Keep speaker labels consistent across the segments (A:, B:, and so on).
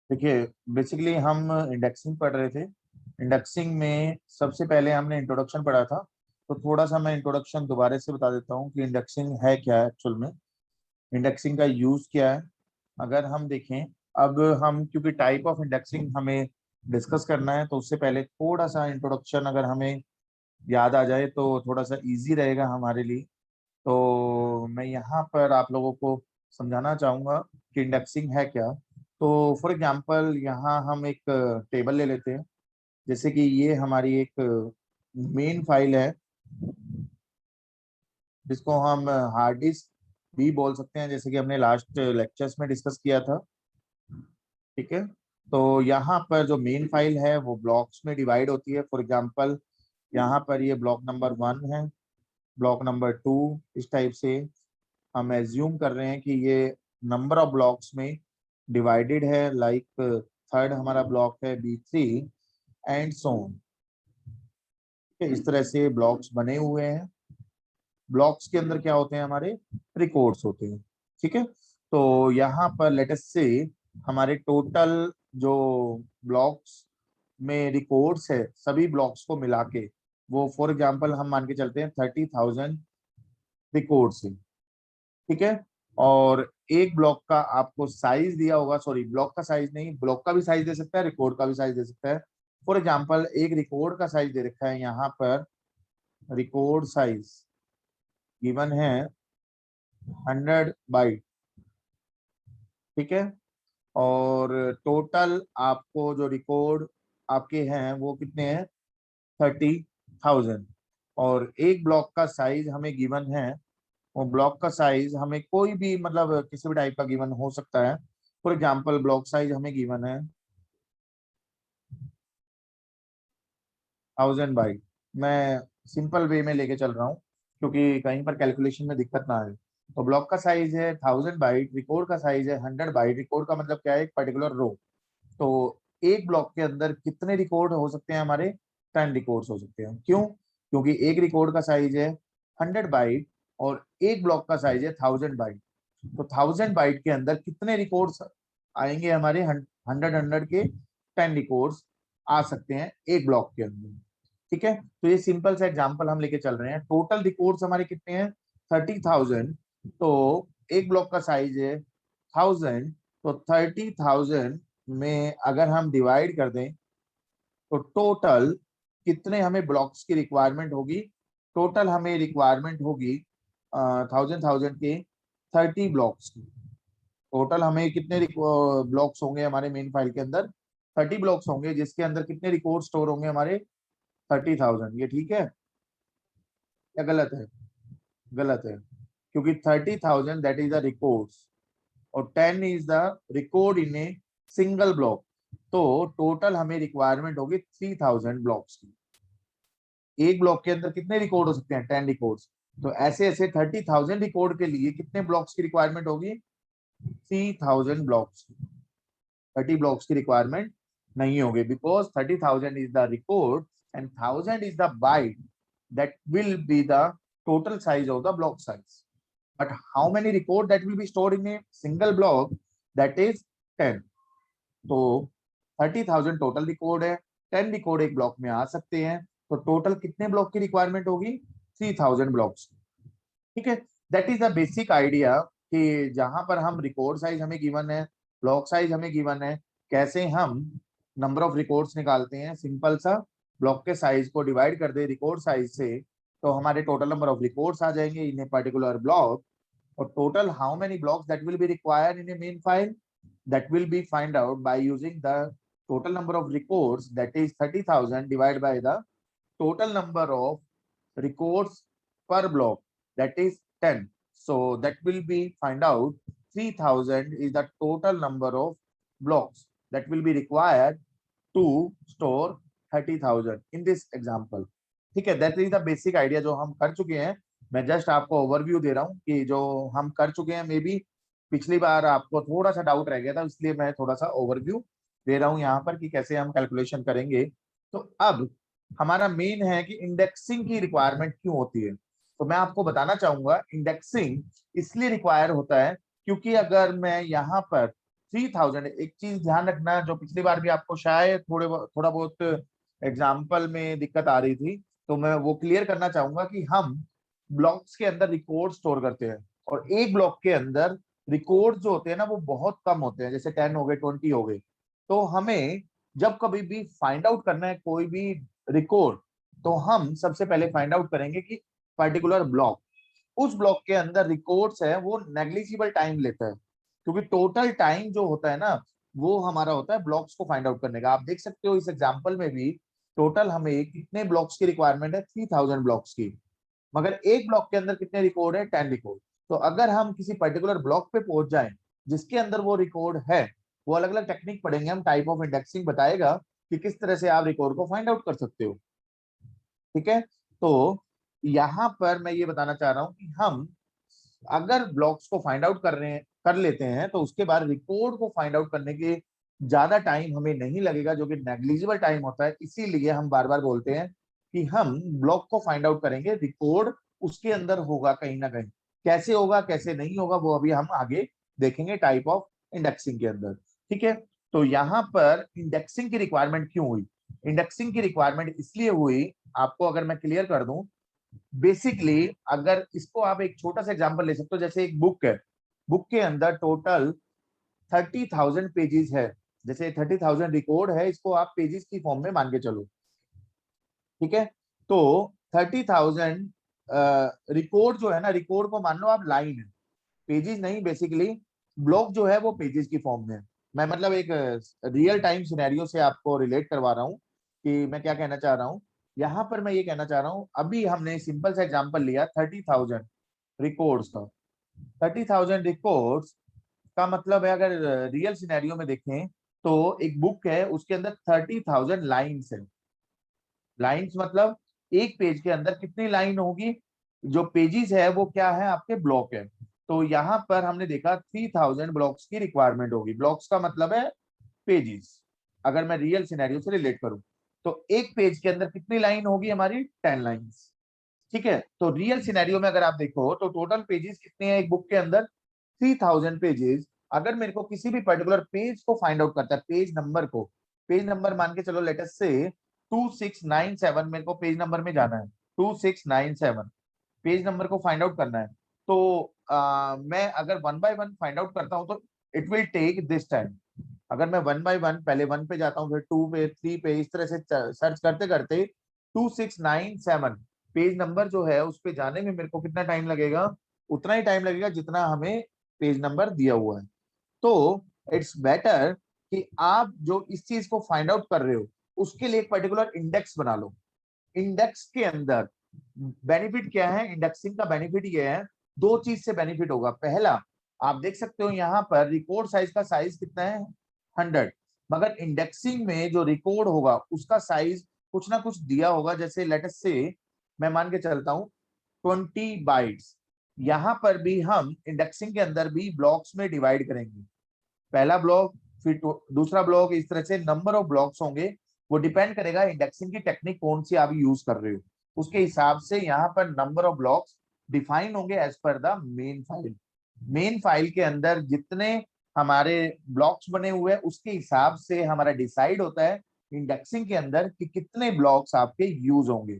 A: देखिए, बेसिकली हम इंडेक्सिंग पढ़ रहे थे। इंडेक्सिंग में सबसे पहले हमने इंट्रोडक्शन पढ़ा था, तो थोड़ा सा मैं इंट्रोडक्शन दोबारा से बता देता हूँ कि इंडेक्सिंग है क्या है एक्चुअल में, इंडेक्सिंग का यूज क्या है। अगर हम देखें, अब हम क्योंकि टाइप ऑफ इंडेक्सिंग हमें डिस्कस करना है, तो उससे पहले थोड़ा सा इंट्रोडक्शन अगर हमें याद आ जाए तो थोड़ा सा इजी रहेगा हमारे लिए। तो मैं यहाँ पर आप लोगों को समझाना चाहूँगा कि इंडेक्सिंग है क्या। तो फॉर एग्जांपल यहाँ हम एक टेबल ले लेते हैं, जैसे कि ये हमारी एक मेन फाइल है, जिसको हम हार्ड डिस्क भी बोल सकते हैं, जैसे कि हमने लास्ट लेक्चर्स में डिस्कस किया था। ठीक है, तो यहाँ पर जो मेन फाइल है वो ब्लॉक्स में डिवाइड होती है। फॉर एग्जांपल यहाँ पर ये ब्लॉक नंबर 1 है, ब्लॉक नंबर 2, इस टाइप से हम एज्यूम कर रहे हैं कि ये नंबर ऑफ ब्लॉक्स में डिवाइडेड है। लाइक थर्ड हमारा ब्लॉक है B3 एंड सो ऑन। इस तरह से ब्लॉक्स बने हुए हैं। ब्लॉक्स के अंदर क्या होते हैं, हमारे रिकॉर्ड्स होते हैं। ठीक है, तो यहाँ पर लेट अस से हमारे टोटल जो ब्लॉक्स में रिकॉर्ड्स है, सभी ब्लॉक्स को मिला के वो फॉर एग्जांपल हम मान के चलते हैं 30,000 रिकॉर्ड्स है। ठीक है, और एक ब्लॉक का आपको साइज दिया होगा, सॉरी ब्लॉक का साइज नहीं, ब्लॉक का भी साइज दे सकता है, रिकॉर्ड का भी साइज दे सकता है। फॉर एग्जांपल एक रिकॉर्ड का साइज दे रखा है यहाँ पर, रिकॉर्ड साइज गिवन है 100 बाइट। ठीक है, और टोटल आपको जो रिकॉर्ड आपके हैं वो कितने हैं, 30,000। और एक ब्लॉक का साइज हमें गिवन है, वो ब्लॉक का साइज हमें कोई भी मतलब किसी भी टाइप का गिवन हो सकता है। फॉर एग्जांपल ब्लॉक साइज हमें गिवन है 1000 बाइट। मैं सिंपल वे में लेके चल रहा हूँ क्योंकि कहीं पर कैलकुलेशन में दिक्कत ना आए। तो ब्लॉक का साइज है 1000 बाइट, रिकॉर्ड का साइज है 100 बाइट। रिकॉर्ड का मतलब क्या है, एक पर्टिकुलर रो। तो एक ब्लॉक के अंदर कितने रिकॉर्ड हो सकते हैं हमारे, 10 रिकॉर्ड्स हो सकते हैं। क्यों, क्योंकि एक रिकॉर्ड का साइज है 100 बाइट और एक ब्लॉक का साइज है 1000 बाइट। तो 1000 बाइट के अंदर कितने रिकॉर्ड्स आएंगे हमारे, 100 के 10 रिकॉर्ड्स आ सकते हैं एक ब्लॉक के अंदर। ठीक है, तो ये सिंपल सा एग्जांपल हम लेके चल रहे हैं। टोटल रिकॉर्ड्स हमारे कितने हैं, 30,000। तो एक ब्लॉक का साइज है 1000, तो 30,000 में अगर हम डिवाइड कर दें तो टोटल कितने हमें ब्लॉक्स की रिक्वायरमेंट होगी। टोटल हमें रिक्वायरमेंट होगी 1000 के 30 ब्लॉक्स की। टोटल हमें कितने ब्लॉक्स होंगे हमारे मेन फाइल के अंदर, 30 ब्लॉक्स होंगे, जिसके अंदर कितने रिकॉर्ड स्टोर होंगे हमारे, 30,000। ये ठीक है या गलत है, गलत है, क्योंकि 30,000 दैट इज द रिकॉर्ड्स और 10 is the record in a single block. तो टोटल हमें रिक्वायरमेंट होगी 3000 ब्लॉक्स की। एक ब्लॉक के अंदर कितने रिकॉर्ड हो सकते हैं, 10 रिकॉर्ड्स। तो ऐसे ऐसे 30,000 रिकॉर्ड के लिए कितने ब्लॉक्स की रिक्वायरमेंट होगी, 3000 ब्लॉक्स। 30 ब्लॉक्स की रिक्वायरमेंट नहीं होगी, because 30,000 is the record and 1000 is the byte, that will be the total size of the block size. But how many record that will be stored in a single block, that is 10। तो 30,000 total record है, 10 record एक block में आ सकते हैं। तो total कितने block की requirement होगी, 3000 ब्लॉक्स। ठीक है, that is the basic idea कि जहां पर हम रिकॉर्ड साइज हमें गिवन है, ब्लॉक साइज हमें गिवन है, कैसे हम नंबर ऑफ रिकॉर्ड्स निकालते हैं। सिंपल सा, ब्लॉक के साइज को डिवाइड कर दे रिकॉर्ड साइज से, तो हमारे टोटल नंबर ऑफ रिकॉर्ड्स आ जाएंगे in a particular block. or total how many blocks that will be required in a main file, that will be find out by using the total number of records, that is 30,000 divided by the total number of records per block, that is 10. So that will be find out 3000 is the total number of blocks that will be required to store 30,000 in this example। ठीक है, that is the basic idea जो हम कर चुके हैं। मैं just आपको overview दे रहा हूँ कि जो हम कर चुके हैं, मे बी पिछली बार आपको थोड़ा सा डाउट रह गया था, इसलिए मैं थोड़ा सा ओवरव्यू दे रहा हूँ यहाँ पर कि कैसे हम कैलकुलेशन करेंगे। तो अब हमारा मेन है कि इंडेक्सिंग की रिक्वायरमेंट क्यों होती है। तो मैं आपको बताना चाहूंगा, इंडेक्सिंग इसलिए रिक्वायर होता है क्योंकि अगर मैं यहाँ पर 3000, एक चीज ध्यान रखना, जो पिछली बार भी आपको शायद थोड़ा बहुत एग्जाम्पल में दिक्कत आ रही थी, तो मैं वो क्लियर करना चाहूंगा कि हम ब्लॉक्स के अंदर रिकॉर्ड स्टोर करते हैं, और एक ब्लॉक के अंदर रिकॉर्ड जो होते हैं ना वो बहुत कम होते हैं, जैसे 10 हो गए, 20 हो गए। तो हमें जब कभी भी फाइंड आउट करना है कोई भी रिकॉर्ड, तो हम सबसे पहले फाइंड आउट करेंगे कि पर्टिकुलर ब्लॉक, उस ब्लॉक के अंदर रिकॉर्ड्स है वो नेग्लिजिबल टाइम लेता है, क्योंकि टोटल टाइम जो होता है ना वो हमारा होता है ब्लॉक्स को फाइंड आउट करने का। आप देख सकते हो इस एग्जांपल में भी टोटल हमें कितने ब्लॉक्स की रिक्वायरमेंट है, 3000 ब्लॉक्स की, मगर एक ब्लॉक के अंदर कितने रिकॉर्ड है, 10 रिकॉर्ड। तो अगर हम किसी पर्टिकुलर ब्लॉक पे पहुंच जाएं जिसके अंदर वो रिकॉर्ड है, वो अलग अलग टेक्निक पढ़ेंगे हम, टाइप ऑफ इंडेक्सिंग बताएगा कि किस तरह से आप रिकॉर्ड को फाइंड आउट कर सकते हो। ठीक है, तो यहाँ पर मैं ये बताना चाह रहा हूँ कि हम अगर ब्लॉक्स को फाइंड आउट कर लेते हैं तो उसके बाद रिकॉर्ड को फाइंड आउट करने के ज्यादा टाइम हमें नहीं लगेगा, जो कि नेग्लिजिबल टाइम होता है। इसीलिए हम बार बार बोलते हैं कि हम ब्लॉक को फाइंड आउट करेंगे, रिकॉर्ड उसके अंदर होगा कहीं ना कहीं। कैसे होगा कैसे नहीं होगा वो अभी हम आगे देखेंगे टाइप ऑफ इंडेक्सिंग के अंदर। ठीक है, तो यहाँ पर इंडेक्सिंग की रिक्वायरमेंट क्यों हुई? इंडेक्सिंग की रिक्वायरमेंट इसलिए हुई, आपको अगर मैं क्लियर कर दूं, बेसिकली अगर इसको आप एक छोटा सा एग्जांपल ले सकते हो, जैसे एक बुक है, बुक के अंदर टोटल 30,000 पेजेस है, जैसे 30,000 रिकॉर्ड है, इसको आप पेजेस की फॉर्म में मान के चलो। ठीक है, तो 30,000 रिकॉर्ड जो है ना, रिकॉर्ड को मान लो आप लाइन है, पेजेस नहीं, बेसिकली ब्लॉक जो है वो पेजेस की फॉर्म में है। मैं मतलब एक रियल टाइम सिनेरियो से आपको रिलेट करवा रहा हूँ कि मैं क्या कहना चाह रहा हूँ। यहाँ पर मैं ये कहना चाह रहा हूँ, अभी हमने सिंपल सा एग्जांपल लिया 30,000 रिकॉर्ड्स का। 30,000 रिकॉर्ड्स का मतलब है, अगर रियल सिनेरियो में देखें तो एक बुक है उसके अंदर 30,000 लाइन्स है। लाइन्स मतलब एक पेज के अंदर कितनी लाइन होगी, जो पेजेस है वो क्या है, आपके ब्लॉक है। तो यहाँ पर हमने देखा 3000 ब्लॉक्स की रिक्वायरमेंट होगी, ब्लॉक्स का मतलब है पेजेस। अगर मैं रियल सिनेरियो से रिलेट करूं तो एक पेज के अंदर कितनी लाइन होगी हमारी, 10 लाइन्स। ठीक है, तो रियल सिनेरियो में अगर आप देखो तो टोटल पेजेस कितने हैं एक बुक के अंदर, 3000 पेजेस। अगर मेरे को किसी भी पर्टिकुलर पेज को फाइंड आउट करता है, पेज नंबर को, पेज नंबर मान के चलो लेट अस से 2697, मेरे को पेज नंबर में जाना है 2697, पेज नंबर को फाइंड आउट करना है। तो मैं अगर one by one find out करता हूं तो it will take this time. अगर मैं वन बाय वन पहले वन पे जाता हूँ, फिर टू पे, थ्री पे, इस तरह से सर्च करते करते 2697 पेज नंबर जो है उस पे जाने में मेरे को कितना टाइम लगेगा, उतना ही टाइम लगेगा जितना हमें पेज नंबर दिया हुआ है। तो इट्स बेटर कि आप जो इस चीज को फाइंड आउट कर रहे हो उसके लिए एक पर्टिकुलर इंडेक्स बना लो। इंडेक्स के अंदर बेनिफिट क्या है, इंडेक्सिंग का बेनिफिट ये है, दो चीज से बेनिफिट होगा। पहला, आप देख सकते हो यहाँ पर रिकॉर्ड साइज का साइज कितना है, 100, मगर इंडेक्सिंग में जो रिकॉर्ड होगा उसका साइज कुछ ना कुछ दिया होगा, जैसे लेट्स से मैं मान के चलता हूँ 20 बाइट्स। यहाँ पर भी हम इंडेक्सिंग के अंदर भी ब्लॉक्स में डिवाइड करेंगे, पहला ब्लॉक फिर दूसरा ब्लॉक, इस तरह से नंबर ऑफ ब्लॉक्स होंगे। वो डिपेंड करेगा इंडेक्सिंग की टेक्निक कौन सी आप यूज कर रहे हो, उसके हिसाब से यहाँ पर नंबर ऑफ ब्लॉक्स डिफाइन होंगे as per the main file. Main file के अंदर जितने हमारे ब्लॉक्स बने हुए हैं उसके हिसाब से हमारा डिसाइड होता है इंडेक्सिंग के अंदर कि कितने ब्लॉक्स आपके यूज होंगे।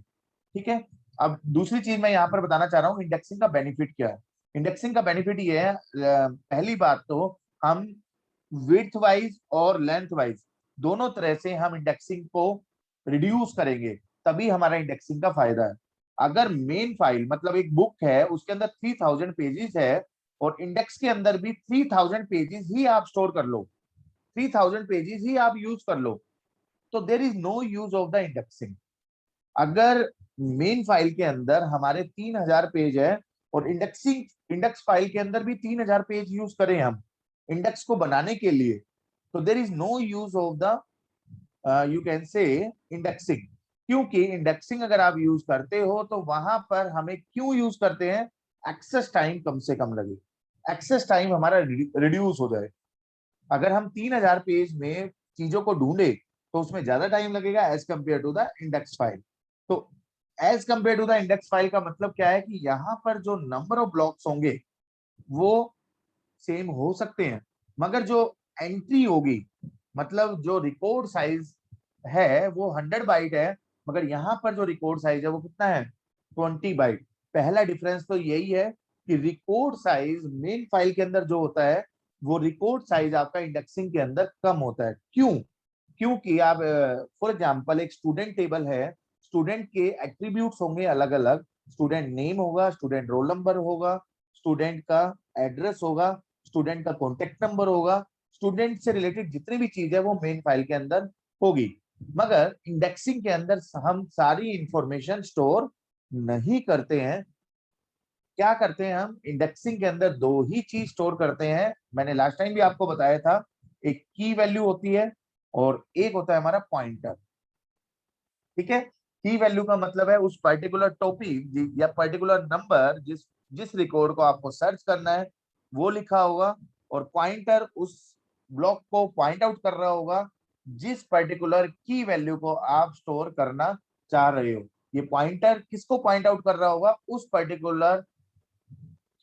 A: ठीक है, अब दूसरी चीज मैं यहाँ पर बताना चाह रहा हूँ इंडेक्सिंग का बेनिफिट क्या है। इंडेक्सिंग का बेनिफिट ये है, पहली बात तो हम विड्थ वाइज और लेंथ वाइज दोनों तरह से हम इंडेक्सिंग को रिड्यूस करेंगे, तभी हमारा इंडेक्सिंग का फायदा है। अगर मेन फाइल मतलब एक बुक है उसके अंदर 3000 पेजेस है और इंडेक्स के अंदर भी 3000 पेजेस ही आप स्टोर कर लो, 3000 पेजेस ही आप यूज कर लो, तो there is no use of the indexing. अगर मेन फाइल के अंदर हमारे 3000 पेज है और इंडेक्स फाइल के अंदर भी 3000 पेज यूज करें हम इंडेक्स को बनाने के लिए, तो there is no use of the you can say indexing. क्योंकि इंडेक्सिंग अगर आप यूज करते हो तो वहां पर हमें क्यों यूज करते हैं, एक्सेस टाइम कम से कम लगे, एक्सेस टाइम हमारा रिड्यूस हो जाए। अगर हम 3000 पेज में चीजों को ढूंढे तो उसमें ज्यादा टाइम लगेगा as compare to the index file. तो as compare to the index file का मतलब क्या है कि यहाँ पर जो नंबर ऑफ ब्लॉक्स होंगे वो सेम हो सकते हैं, मगर जो एंट्री होगी, मतलब जो रिकॉर्ड साइज है वो 100 बाइट है, मगर यहाँ पर जो रिकॉर्ड साइज है वो कितना है 20 बाइट। पहला डिफरेंस तो यही है कि रिकॉर्ड साइज मेन फाइल के अंदर जो होता है वो रिकॉर्ड साइज आपका इंडेक्सिंग के अंदर कम होता है। क्यों? क्योंकि आप फॉर एग्जांपल एक स्टूडेंट टेबल है, स्टूडेंट के एट्रीब्यूट्स होंगे अलग अलग, स्टूडेंट नेम होगा, स्टूडेंट रोल नंबर होगा, स्टूडेंट का एड्रेस होगा, स्टूडेंट का कॉन्टेक्ट नंबर होगा, स्टूडेंट से रिलेटेड जितनी भी चीज है वो मेन फाइल के अंदर होगी। मगर इंडेक्सिंग के अंदर हम सारी इंफॉर्मेशन स्टोर नहीं करते हैं। क्या करते हैं हम इंडेक्सिंग के अंदर? दो ही चीज स्टोर करते हैं, मैंने लास्ट टाइम भी आपको बताया था, एक की वैल्यू होती है और एक होता है हमारा पॉइंटर। ठीक है, की वैल्यू का मतलब है उस पर्टिकुलर टॉपिक या पर्टिकुलर नंबर जिस जिस रिकॉर्ड को आपको सर्च करना है वो लिखा होगा, और पॉइंटर उस ब्लॉक को पॉइंट आउट कर रहा होगा जिस पर्टिकुलर की वैल्यू को आप स्टोर करना चाह रहे हो। ये पॉइंटर किसको पॉइंट आउट कर रहा होगा? उस पर्टिकुलर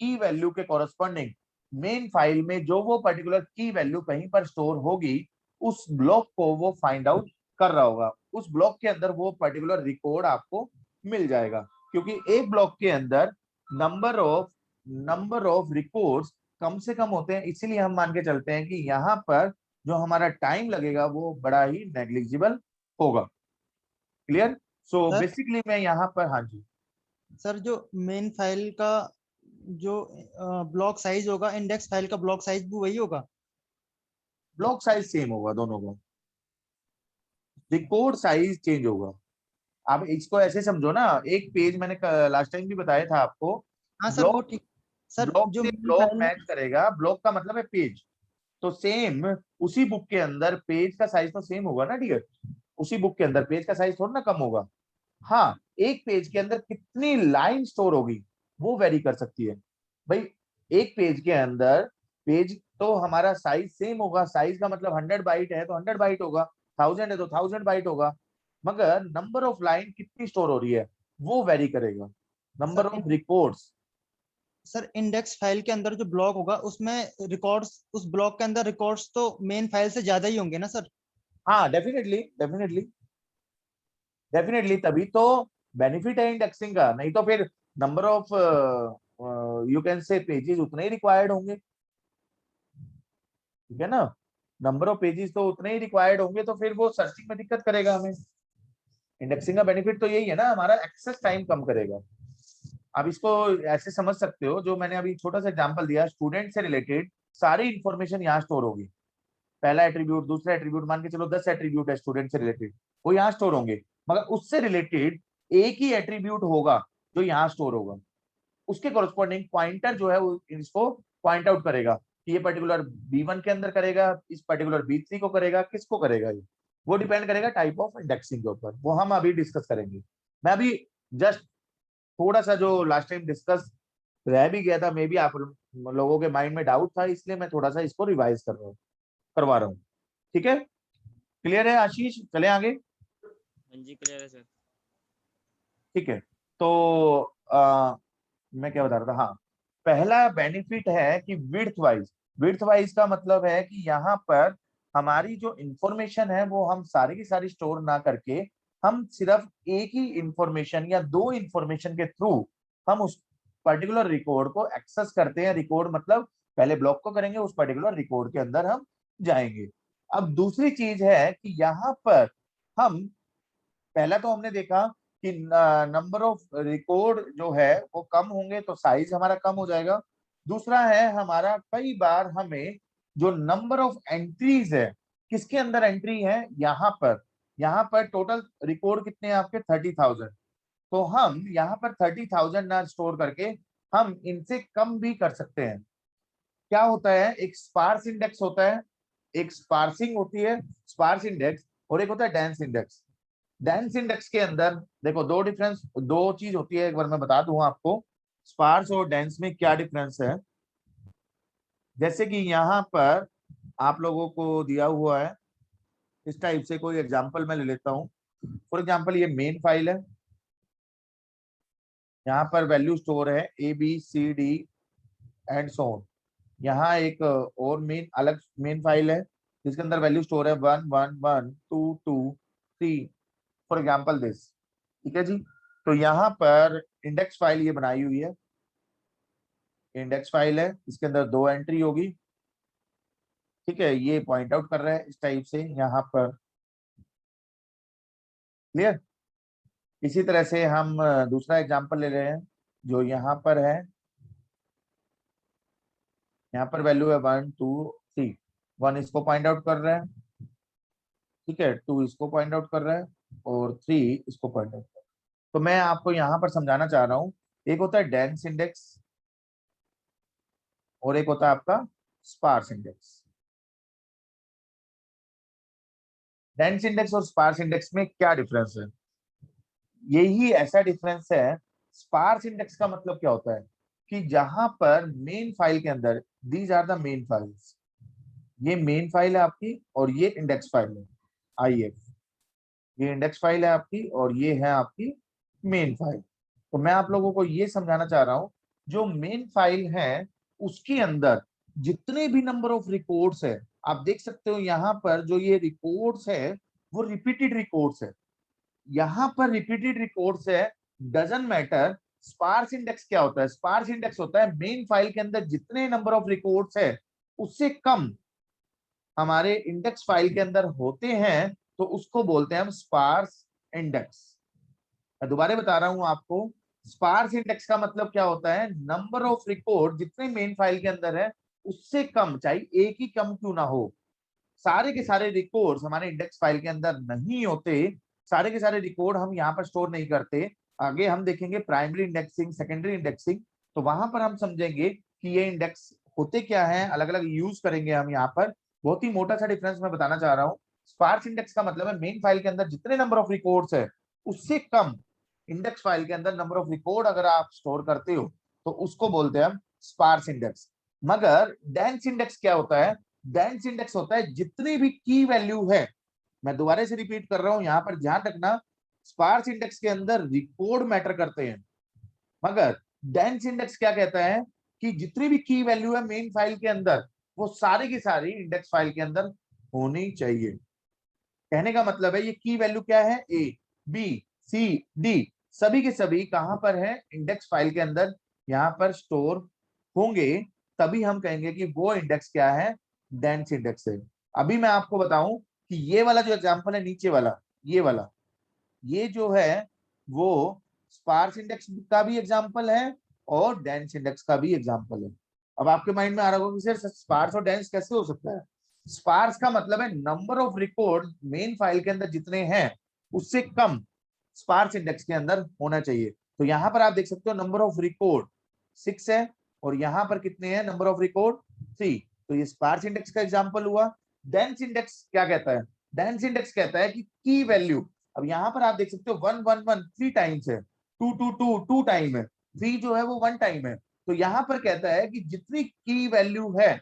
A: की वैल्यू के कॉरस्पॉन्डिंग मेन फाइल में जो वो पर्टिकुलर की वैल्यू कहीं पर स्टोर होगी, उस ब्लॉक को वो फाइंड आउट कर रहा होगा। उस ब्लॉक के अंदर वो पर्टिकुलर रिकॉर्ड आपको मिल जाएगा, क्योंकि एक ब्लॉक के अंदर नंबर ऑफ रिकॉर्ड्स कम से कम होते हैं, इसीलिए हम मान के चलते हैं कि यहाँ पर जो हमारा टाइम लगेगा वो बड़ा ही नेग्लिजिबल होगा। क्लियर? सो
B: सर
A: बेसिकली मैं यहाँ पर, हाँ जी,
B: सर जो मेन फाइल का जो ब्लॉक साइज होगा, इंडेक्स फाइल का ब्लॉक साइज भी वही होगा?
A: ब्लॉक साइज सेम होगा दोनों का, रिकॉर्ड साइज चेंज होगा। आप इसको ऐसे समझो ना, एक पेज मैंने लास्ट टाइम भी बताया था आपको,
B: हाँ सर, वो
A: ब्लॉक
B: ठीक। सर
A: ब्लॉक
B: जो
A: से
B: मेन
A: ब्लॉक
B: फाइल है।
A: मैच करेगा, ब्लॉक का मतलब है पेज। तो सेम उसी बुक के अंदर पेज का साइज तो सेम होगा ना डियर, उसी बुक के अंदर पेज का साइज थोड़ा ना कम होगा। हाँ, एक पेज के अंदर कितनी लाइन स्टोर होगी वो वेरी कर सकती है। भाई एक पेज के अंदर, पेज तो हमारा साइज सेम होगा, साइज का मतलब 100 बाइट है तो 100 बाइट होगा, 1000 है तो 1000 बाइट होगा, मगर नंबर ऑफ लाइन कितनी स्टोर हो रही है वो वेरी करेगा, number
B: sir
A: of records.
B: Sir index file के अंदर जो ब्लॉक होगा उसमें रिकॉर्ड्स, उस ब्लॉक के अंदर रिकॉर्ड्स तो मेन फाइल से ज्यादा ही होंगे ना सर?
A: हाँ डेफिनेटली डेफिनेटली डेफिनेटली, तभी तो बेनिफिट है इंडेक्सिंग का, नहीं तो फिर नंबर ऑफ यू कैन से पेजेस उतने ही रिक्वायर्ड होंगे। ठीक है ना, नंबर ऑफ पेजेस तो उतने ही रिक्वायर्ड होंगे, तो फिर वो सर्चिंग में दिक्कत करेगा हमें। इंडेक्सिंग का बेनिफिट तो यही है ना, हमारा एक्सेस टाइम कम करेगा। आप इसको ऐसे समझ सकते हो, जो मैंने अभी छोटा सा एग्जांपल दिया, स्टूडेंट से रिलेटेड सारी इंफॉर्मेशन यहाँ स्टोर होगी। पहला एट्रीब्यूट, दूसरा एट्रीब्यूट, मान के चलो 10 एट्रीब्यूट है स्टूडेंट से रिलेटेड, वो यहाँ स्टोर होंगे, मगर उससे रिलेटेड एक ही एट्रीब्यूट होगा जो यहाँ स्टोर होगा। उसके कॉरस्पॉन्डिंग पॉइंटर जो है वो इसको पॉइंट आउट करेगा कि ये पर्टिकुलर B1 के अंदर करेगा, इस पर्टिकुलर B3 को करेगा, किसको करेगा ये, वो डिपेंड करेगा टाइप ऑफ इंडेक्सिंग के ऊपर, वो हम अभी डिस्कस करेंगे। मैं अभी जस्ट थोड़ा सा जो लास्ट टाइम डिस्कस रह भी गया था, मे बी आप लोगों के माइंड में डाउट था, इसलिए मैं थोड़ा सा इसको रिवाइज करवा रहा हूँ। ठीक है, क्लियर है आशीष? चले आगे।
C: हाँ जी क्लियर है सर।
A: ठीक है, तो मैं क्या बता रहा था, हाँ, पहला बेनिफिट है कि विड्थ वाइज का मतलब है कि यहाँ पर हमारी जो इंफॉर्मेशन है वो हम सारी की सारी स्टोर ना करके, हम सिर्फ एक ही इंफॉर्मेशन या दो इंफॉर्मेशन के थ्रू हम उस पर्टिकुलर रिकॉर्ड को एक्सेस करते हैं। रिकॉर्ड मतलब पहले ब्लॉक को करेंगे, उस पर्टिकुलर रिकॉर्ड के अंदर हम जाएंगे। अब दूसरी चीज है कि यहाँ पर हम, पहला तो हमने देखा कि नंबर ऑफ रिकॉर्ड जो है वो कम होंगे तो साइज हमारा कम हो जाएगा। दूसरा है हमारा, कई बार हमें जो नंबर ऑफ एंट्रीज है, किसके अंदर एंट्री है, यहाँ पर टोटल रिकॉर्ड कितने हैं आपके 30,000, तो हम यहाँ पर 30,000 ना स्टोर करके हम इनसे कम भी कर सकते हैं। क्या होता है, एक स्पार्स इंडेक्स होता है, एक स्पार्सिंग होती है स्पार्स इंडेक्स, और एक होता है डेंस इंडेक्स। डेंस इंडेक्स के अंदर देखो दो चीज होती है, एक बार मैं बता दूं आपको स्पार्स और डेंस में क्या डिफरेंस है। जैसे कि यहाँ पर आप लोगों को दिया हुआ है इस टाइप से, कोई एग्जांपल मैं ले लेता हूँ। फॉर एग्जांपल ये मेन फाइल है, यहाँ पर वैल्यू स्टोर है A B C D and so on. यहाँ एक और मेन अलग मेन फाइल है जिसके अंदर वैल्यू स्टोर है 1 1 1 2 2 3 फॉर एग्जाम्पल दिस। ठीक है जी। तो यहाँ पर इंडेक्स फाइल ये बनाई हुई है, इंडेक्स फाइल है, इसके अंदर 2 एंट्री होगी। ठीक है, ये पॉइंट आउट कर रहा है इस टाइप से यहाँ पर। क्लियर। इसी तरह से हम दूसरा एग्जांपल ले रहे हैं जो यहाँ पर है। यहाँ पर वैल्यू है 1 2 3। 1 इसको पॉइंट आउट कर रहा है, ठीक है, 2 इसको पॉइंट आउट कर रहा है और 3 इसको पॉइंट आउट कर रहा है। तो मैं आपको यहाँ पर समझाना चाह रहा हूँ, एक होता है डेंस इंडेक्स और एक होता है आपका स्पार्स इंडेक्स। डेंस इंडेक्स और स्पार्स इंडेक्स में क्या डिफरेंस है? यही ऐसा डिफरेंस है। स्पार्स इंडेक्स का मतलब क्या होता है कि जहां पर मेन फाइल के अंदर, these are the main files, ये मेन फाइल है आपकी और ये इंडेक्स फाइल है IF, ये इंडेक्स फाइल है आपकी और ये है आपकी मेन फाइल। तो मैं आप लोगों को ये समझाना चाह रहा हूं, जो मेन फाइल है उसके अंदर जितने भी नंबर ऑफ रिकॉर्ड्स है, आप देख सकते हो यहाँ पर जो ये रिकॉर्ड्स है वो रिपीटेड रिकॉर्ड्स है। यहाँ पर रिपीटेड रिकॉर्ड्स है, डजंट मैटर। स्पार्स इंडेक्स क्या होता है? स्पार्स इंडेक्स होता है मेन फाइल के अंदर जितने नंबर ऑफ रिकॉर्ड्स है उससे कम हमारे इंडेक्स फाइल के अंदर होते हैं, तो उसको बोलते हैं हम स्पार्स इंडेक्स। मैं दोबारा बता रहा हूं आपको, स्पार्स इंडेक्स का मतलब क्या होता है? नंबर ऑफ रिकॉर्ड जितने मेन फाइल के अंदर है उससे कम, चाहे एक ही कम क्यों ना हो, सारे के सारे रिकॉर्ड्स हमारे इंडेक्स फाइल के अंदर नहीं होते। सारे के सारे रिकॉर्ड हम यहाँ पर स्टोर नहीं करते। आगे हम देखेंगे प्राइमरी इंडेक्सिंग, सेकेंडरी इंडेक्सिंग, तो वहां पर हम समझेंगे कि ये इंडेक्स होते क्या है, अलग अलग यूज करेंगे हम यहाँ पर। बहुत ही मोटा सा डिफरेंस मैं बताना चाह रहा हूँ। स्पार्स इंडेक्स का मतलब है मेन फाइल के अंदर जितने नंबर ऑफ रिकॉर्ड्स है उससे कम इंडेक्स फाइल के अंदर नंबर ऑफ रिकॉर्ड अगर आप स्टोर करते हो तो उसको बोलते हैं हम स्पार्स इंडेक्स। मगर डेंस इंडेक्स क्या होता है? डेंस इंडेक्स होता है जितनी भी की वैल्यू है, मैं दोबारा से रिपीट कर रहा हूं, यहां पर ध्यान रखना, स्पार्स इंडेक्स के अंदर रिकॉर्ड मैटर करते हैं, मगर डेंस इंडेक्स क्या कहता है कि जितनी भी की वैल्यू है मेन फाइल के अंदर वो सारी की सारी इंडेक्स फाइल के अंदर होनी चाहिए। कहने का मतलब है ये की वैल्यू क्या है? A B C D सभी के सभी कहां पर है? इंडेक्स फाइल के अंदर यहाँ पर स्टोर होंगे, तभी हम कहेंगे कि वो इंडेक्स क्या है? डेंस इंडेक्स है। अभी मैं आपको बताऊं कि ये वाला जो एग्जांपल है नीचे वाला, ये वाला, ये जो है वो स्पार्स इंडेक्स का भी एग्जांपल है और डेंस इंडेक्स का भी एग्जांपल है। अब आपके माइंड में आ रहा होगा कि सर स्पार्स और डेंस कैसे हो सकता है? स्पार्स का मतलब है number of record main file के अंदर जितने हैं उससे कम स्पार्स इंडेक्स के अंदर होना चाहिए। तो यहाँ पर आप देख सकते हो नंबर ऑफ रिकॉर्ड 6 है और यहाँ पर कितने हैं नंबर ऑफ रिकॉर्ड? 3। तो ये स्पार्स इंडेक्स का एग्जांपल हुआ। डेंस इंडेक्स क्या कहता है? डेंस इंडेक्स कहता है कि की वैल्यू, अब यहाँ पर आप देख सकते हो 1 1 1 3 टाइम्स है, 2 2 2 2 टाइम है, 3 जो है वो 1 टाइम है। तो यहाँ पर कहता है कि जितनी की वैल्यू है,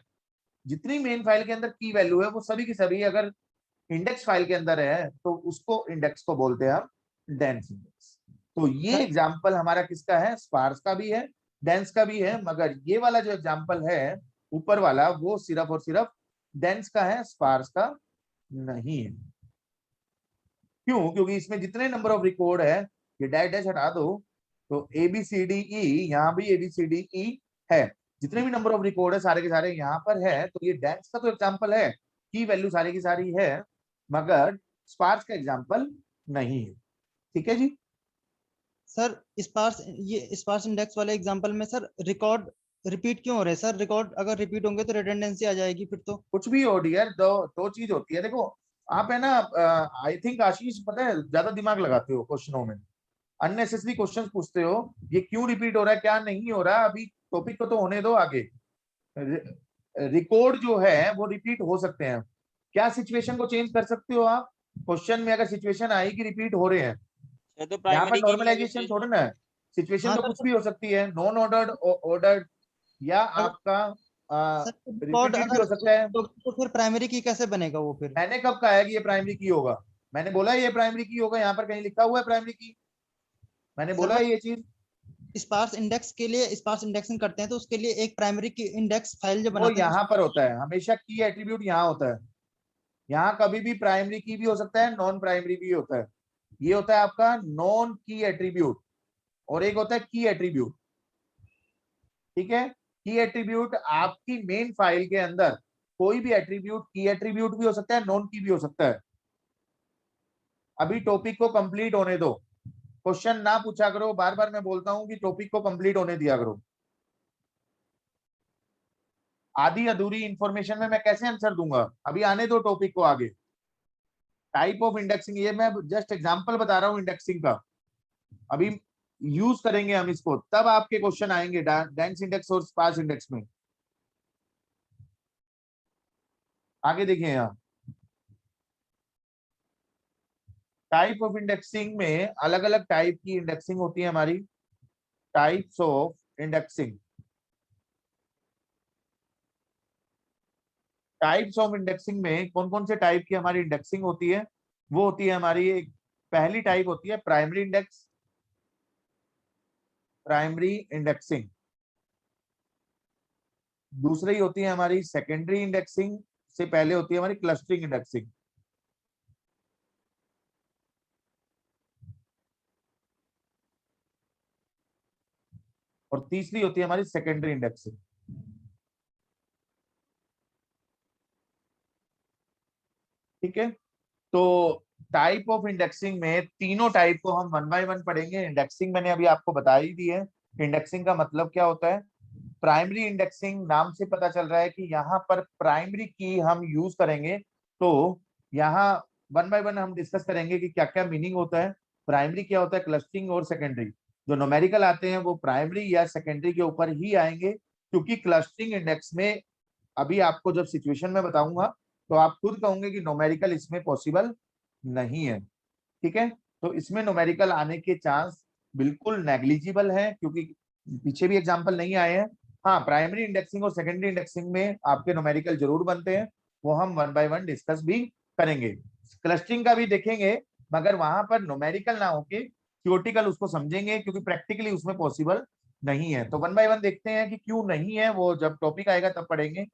A: जितनी मेन फाइल के अंदर की वैल्यू है वो सभी की सभी अगर इंडेक्स फाइल के अंदर है तो उसको इंडेक्स को बोलते हैं हम डेंस इंडेक्स। तो ये
B: सर
A: एग्जांपल हमारा किसका है? स्पार्स का भी है, डेंस का भी है, मगर ये वाला जो एग्जांपल है ऊपर वाला वो सिर्फ और सिर्फ डेंस का है, स्पार्स का नहीं है। क्यों? क्योंकि इसमें जितने नंबर ऑफ रिकॉर्ड है, ये डैश डैश हटा दो तो ABCDE, यहाँ भी ABCDE है, जितने भी नंबर ऑफ रिकॉर्ड है सारे के सारे यहाँ पर है। तो ये डेंस का तो एग्जांपल है, की वैल्यू सारी की सारी है, मगर स्पार्स का एग्जांपल नहीं है। ठीक है जी।
B: सर ये स्पार्स इंडेक्स वाले एग्जांपल में सर रिकॉर्ड रिपीट क्यों हो रहे हैं सर? रिकॉर्ड अगर रिपीट होंगे तो रिडंडेंसी आ जाएगी फिर तो।
A: कुछ भी हो डियर, दो चीज होती है। देखो आप है ना, आई थिंक आशीष पता है ज्यादा दिमाग लगाते हो क्वेश्चनों में, अननेसेसरी क्वेश्चंस पूछते हो, ये क्यों रिपीट हो रहा है क्या नहीं हो रहा, अभी टॉपिक को तो होने दो आगे। रिकॉर्ड जो है वो रिपीट हो सकते हैं, क्या सिचुएशन को चेंज कर सकते हो आप? क्वेश्चन में अगर सिचुएशन आई कि रिपीट हो रहे हैं,
C: सर तो
A: यहाँ पर
C: प्राइमरी की नहीं होगी
A: नॉर्मलाइजेशन
C: सिचुएशन।
A: थोड़ा ना है, सिचुएशन
B: हाँ
A: तो
B: सर
A: कुछ भी हो सकती है, नॉन ऑर्डर्ड, ऑर्डर्ड, या
B: अगर
A: आपका
B: सर रिकॉर्ड
A: रिपीटेड भी
B: अगर
A: हो सकता है।
B: तो फिर प्राइमरी की कैसे बनेगा वो फिर?
A: मैंने कब कहा है कि ये प्राइमरी की होगा? मैंने बोला ये प्राइमरी की होगा? यहाँ पर कहीं लिखा हुआ है प्राइमरी की? मैंने
B: सर
A: बोला है ये चीज?
B: स्पार्स इंडेक्स के लिए स्पार्स इंडेक्सिंग करते हैं तो उसके लिए एक प्राइमरी की इंडेक्स फाइल जो
A: वो
B: बनाते हैं
A: यहाँ पर होता है, हमेशा की एट्रीब्यूट यहाँ होता है। यहाँ कभी भी प्राइमरी की भी हो सकता है, नॉन प्राइमरी भी होता है। ये होता है आपका नॉन की एट्रीब्यूट, और एक होता है की एट्रीब्यूट। ठीक है, की एट्रीब्यूट आपकी मेन फाइल के अंदर कोई भी एट्रीब्यूट की एट्रीब्यूट भी हो सकता है, नॉन की भी हो सकता है। अभी टॉपिक को कंप्लीट होने दो, क्वेश्चन ना पूछा करो, बार बार मैं बोलता हूं कि टॉपिक को कंप्लीट होने दिया करो। आधी अधूरी इंफॉर्मेशन में मैं कैसे आंसर दूंगा, अभी आने दो टॉपिक को आगे। टाइप ऑफ इंडेक्सिंग, ये मैं जस्ट एग्जांपल बता रहा हूं इंडेक्सिंग का, अभी यूज करेंगे हम इसको, तब आपके क्वेश्चन आएंगे डेंस इंडेक्स और स्पार्स इंडेक्स में। आगे देखिए यहाँ, टाइप ऑफ इंडेक्सिंग में अलग अलग टाइप की इंडेक्सिंग होती है हमारी। Types of indexing, types of indexing में कौन कौन से टाइप की हमारी इंडेक्सिंग होती है? वो होती है हमारी एक, पहली टाइप होती है प्राइमरी इंडेक्स, प्राइमरी इंडेक्सिंग। दूसरी होती है हमारी सेकेंडरी इंडेक्सिंग, से पहले होती है हमारी क्लस्टरिंग इंडेक्सिंग। और तीसरी होती है हमारी सेकेंडरी इंडेक्सिंग। ठीक है, तो टाइप ऑफ इंडेक्सिंग में तीनों टाइप को हम वन बाय वन पढ़ेंगे। इंडेक्सिंग मैंने अभी आपको बता ही दी है, इंडेक्सिंग का मतलब क्या होता है। प्राइमरी इंडेक्सिंग, नाम से पता चल रहा है कि यहाँ पर प्राइमरी की हम यूज करेंगे। तो यहाँ वन बाय वन हम डिस्कस करेंगे कि क्या क्या मीनिंग होता है, प्राइमरी क्या होता है, क्लस्टरिंग और सेकेंडरी। जो न्यूमेरिकल आते हैं वो प्राइमरी या सेकेंडरी के ऊपर ही आएंगे, क्योंकि क्लस्टरिंग इंडेक्स में अभी आपको जब सिचुएशन में बताऊंगा तो आप खुद कहोगे कि न्यूमेरिकल इसमें पॉसिबल नहीं है। ठीक है, तो इसमें न्यूमेरिकल आने के चांस बिल्कुल नेग्लिजिबल है, क्योंकि पीछे भी एग्जांपल नहीं आए हैं। हाँ, प्राइमरी इंडेक्सिंग और सेकेंडरी इंडेक्सिंग में आपके न्यूमेरिकल जरूर बनते हैं, वो हम वन बाय वन डिस्कस भी करेंगे। क्लस्टरिंग का भी देखेंगे, मगर वहां पर न्यूमेरिकल ना होके थियोरटिकल उसको समझेंगे, क्योंकि प्रैक्टिकली उसमें पॉसिबल नहीं है। तो वन बाय वन देखते हैं कि क्यों नहीं है, वो जब टॉपिक आएगा तब पढ़ेंगे।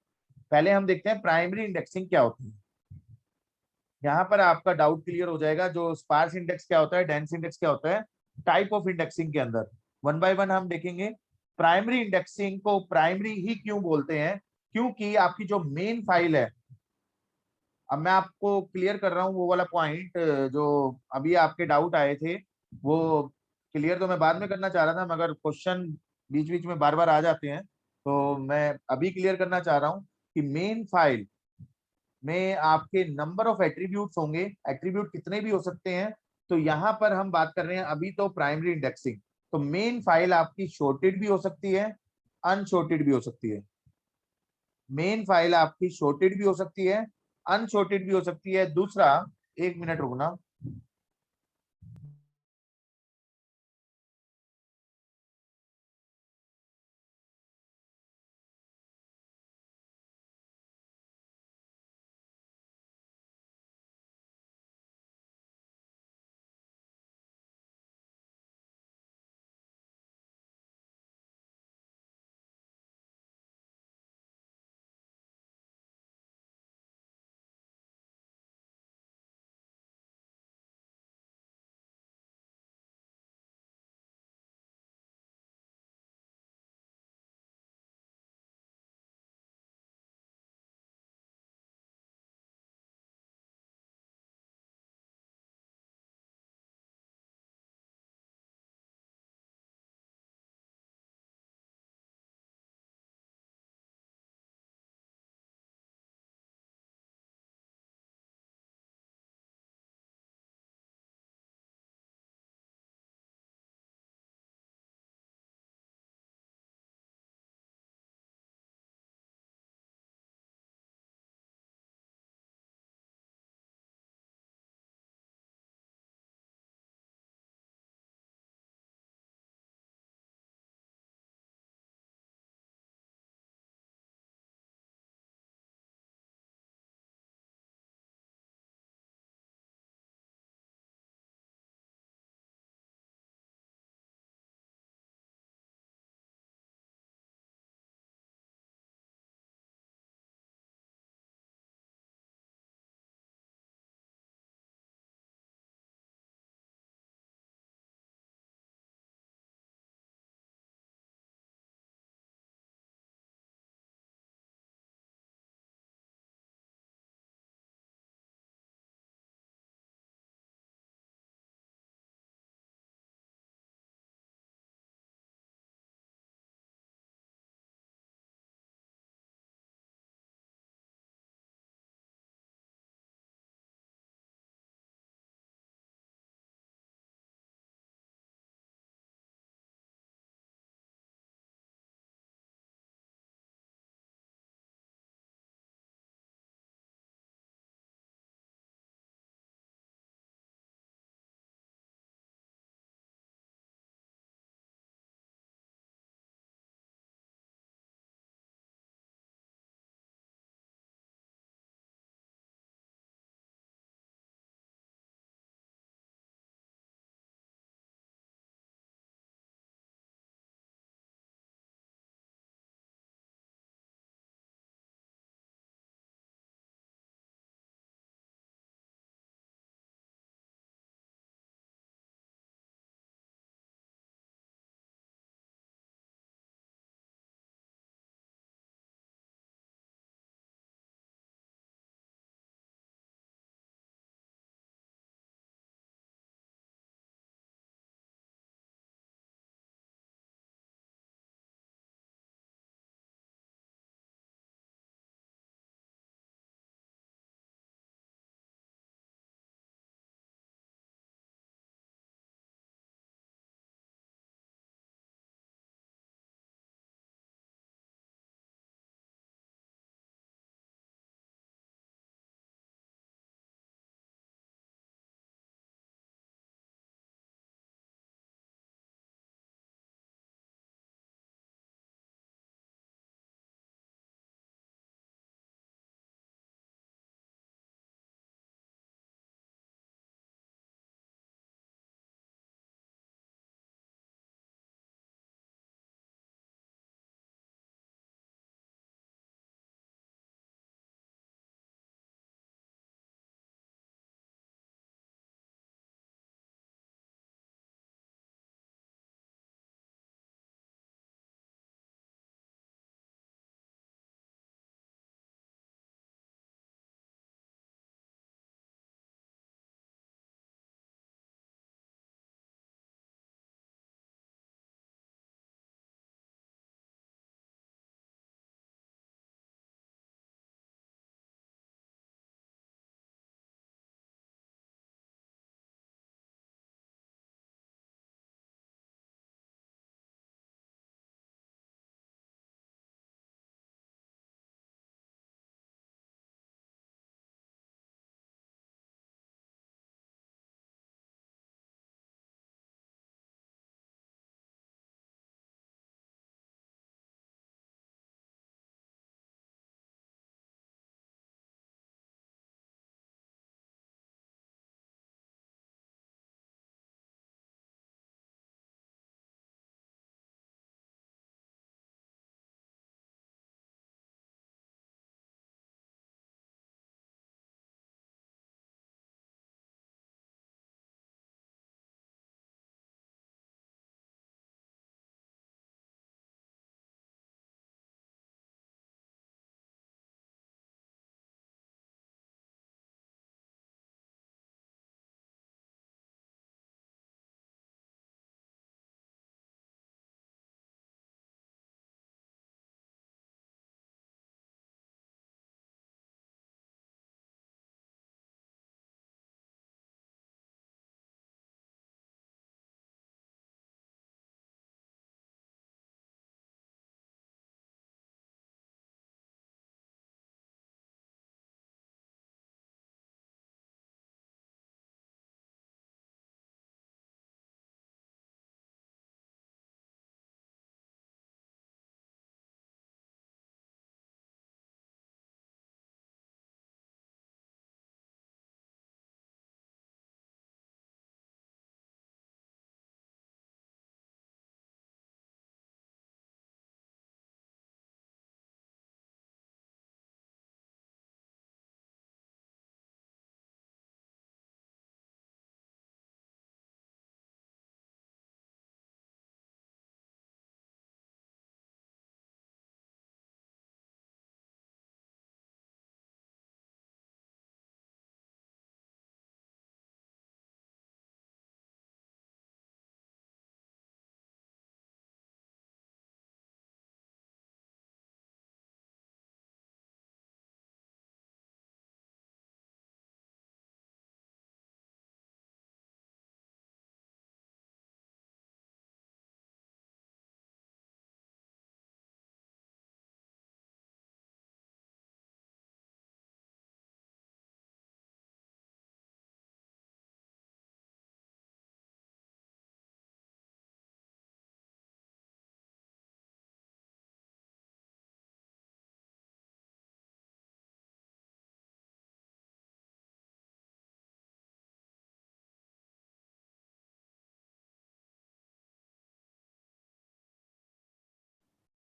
A: पहले हम देखते हैं प्राइमरी इंडेक्सिंग क्या होती है। यहाँ पर आपका डाउट क्लियर हो जाएगा, जो स्पार्स इंडेक्स क्या होता है, डेंस इंडेक्स क्या होता है, टाइप ऑफ इंडेक्सिंग के अंदर वन बाय वन हम देखेंगे। प्राइमरी इंडेक्सिंग को प्राइमरी ही क्यों बोलते हैं, क्योंकि आपकी जो मेन फाइल है, अब मैं आपको क्लियर कर रहा हूँ वो वाला पॉइंट, जो अभी आपके डाउट आए थे, वो क्लियर तो मैं बाद में करना चाह रहा था, मगर क्वेश्चन बीच बीच में बार बार आ जाते हैं, तो मैं अभी क्लियर करना चाह रहा हूँ कि मेन फाइल में आपके नंबर ऑफ एट्रीब्यूट्स होंगे, एट्रीब्यूट कितने भी हो सकते हैं। तो यहाँ पर हम बात कर रहे हैं अभी तो प्राइमरी इंडेक्सिंग, तो मेन फाइल आपकी शॉर्टेड भी हो सकती है, अनशॉर्टेड भी हो सकती है। मेन फाइल आपकी शॉर्टेड भी हो सकती है, अनशॉर्टेड भी हो सकती है। दूसरा, एक मिनट रुकना।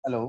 A: हेलो